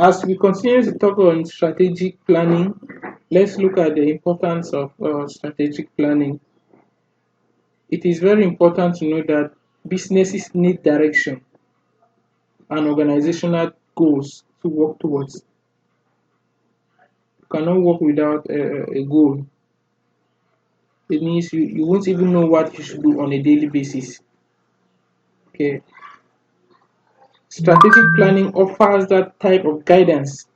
As we continue to talk on strategic planning, let's look at the importance of strategic planning. It is very important to know that businesses need direction and organizational goals to work towards. You cannot work without a goal. It means you won't even know what you should do on a daily basis. Okay. Strategic planning offers that type of guidance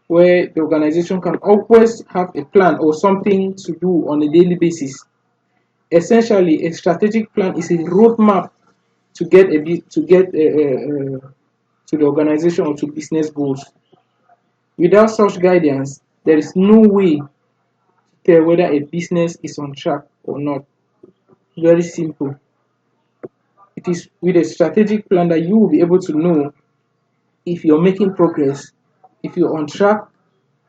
where the organization can always have a plan or something to do on a daily basis. Essentially, a strategic plan is a roadmap to get to the organization or to business goals. Without such guidance, there is no way to tell whether a business is on track or not. Very simple. It is with a strategic plan that you will be able to know if you're making progress, if you're on track,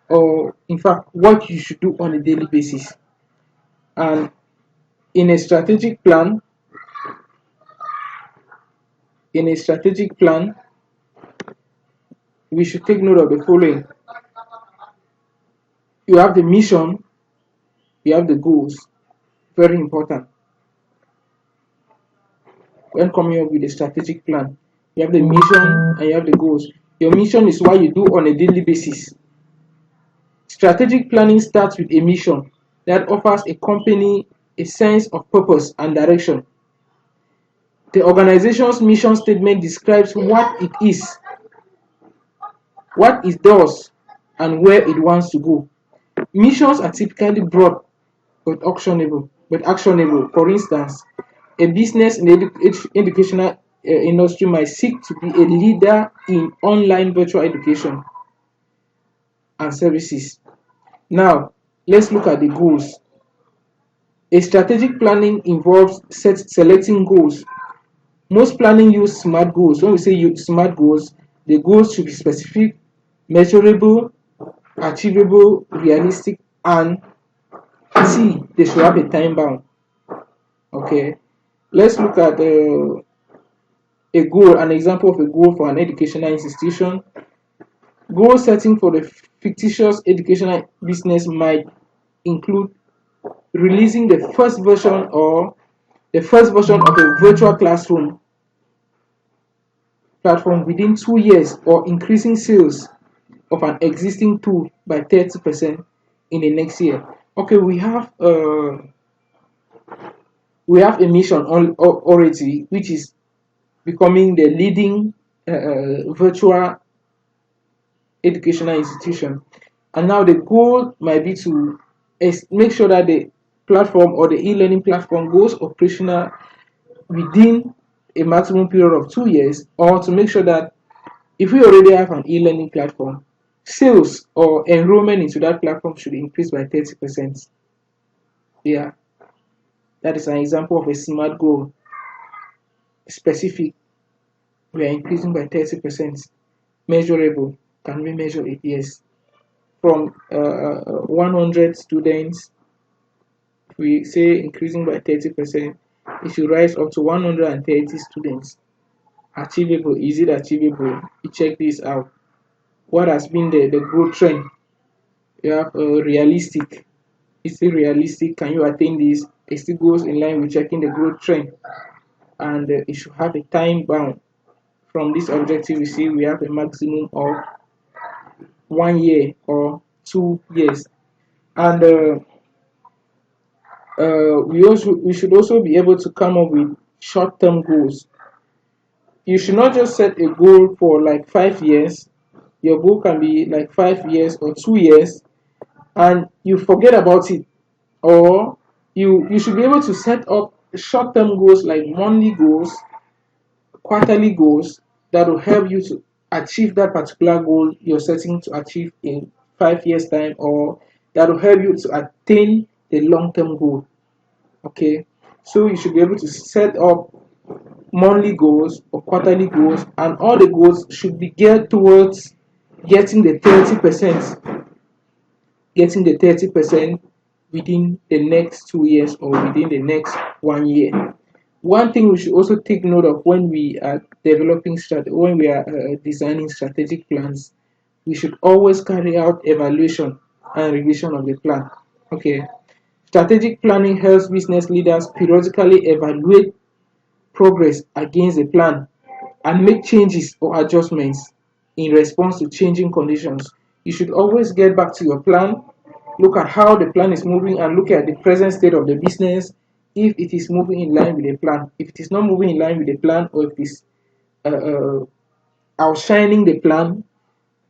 or in fact what you should do on a daily basis. And in a strategic plan, in a strategic plan, we should take note of the following. You have the mission, you have the goals. Very important. When coming up with a strategic plan, you have the mission and you have the goals. Your mission is what you do on a daily basis. Strategic planning starts with a mission that offers a company a sense of purpose and direction. The organization's mission statement describes what it is, what it does, and where it wants to go. Missions are typically broad but actionable. For instance, a business in the educational industry might seek to be a leader in online virtual education and services. Now, let's look at the goals. A strategic planning involves selecting goals. Most planning use SMART goals. When we say use SMART goals, the goals should be specific, measurable, achievable, realistic, and they should have a time bound. Okay, let's look at a goal, an example of a goal for an educational institution. Goal setting for the fictitious educational business might include releasing the first version of a virtual classroom platform within 2 years, or increasing sales of an existing tool by 30% in the next year. Okay, we have a mission already, which is becoming the leading virtual educational institution, and now the goal might be to make sure that the platform or the e-learning platform goes operational within a maximum period of 2 years, or to make sure that if we already have an e-learning platform, sales or enrollment into that platform should increase by 30%. Yeah, that is an example of a SMART goal. Specific, we are increasing by 30%. Measurable, can we measure it? Yes. From 100 students, we say increasing by 30%, it should rise up to 130 students. Achievable, is it achievable? You check this out. What has been the growth trend? You have realistic. Is it realistic? Can you attain this? It still goes in line with checking the growth trend, and it should have a time bound. From this objective, you see we have a maximum of 1 year or 2 years, and we should also be able to come up with short-term goals. You should not just set a goal for like 5 years. Your goal can be like 5 years or 2 years, and you forget about it. Or you should be able to set up short-term goals like monthly goals, quarterly goals, that will help you to achieve that particular goal you're setting to achieve in 5 years time, or that will help you to attain the long-term goal. Okay, so you should be able to set up monthly goals or quarterly goals, and all the goals should be geared towards getting the 30%, within the next 2 years or within the next 1 year. One thing we should also take note of when we are when we are designing strategic plans, we should always carry out evaluation and revision of the plan. Okay. Strategic planning helps business leaders periodically evaluate progress against the plan and make changes or adjustments in response to changing conditions. You should always get back to your plan, look at how the plan is moving, and look at the present state of the business if it is moving in line with the plan. If it is not moving in line with the plan, or if it is uh, uh, outshining the plan,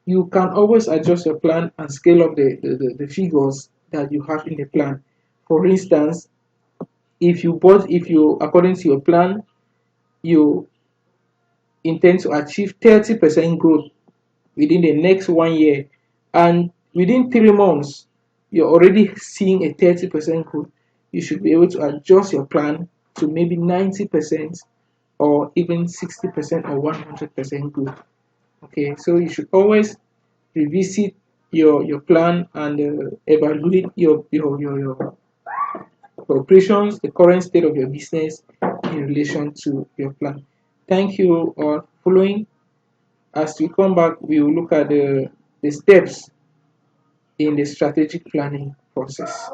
you can always adjust your plan and scale up the figures that you have in the plan. For instance, if you according to your plan, you intend to achieve 30% growth within the next 1 year, and within 3 months you're already seeing a 30% growth, you should be able to adjust your plan to maybe 90% or even 60% or 100% growth. Okay, so you should always revisit your plan and evaluate your operations, the current state of your business in relation to your plan. Thank you all. Following, as we come back, we will look at the steps in the strategic planning process.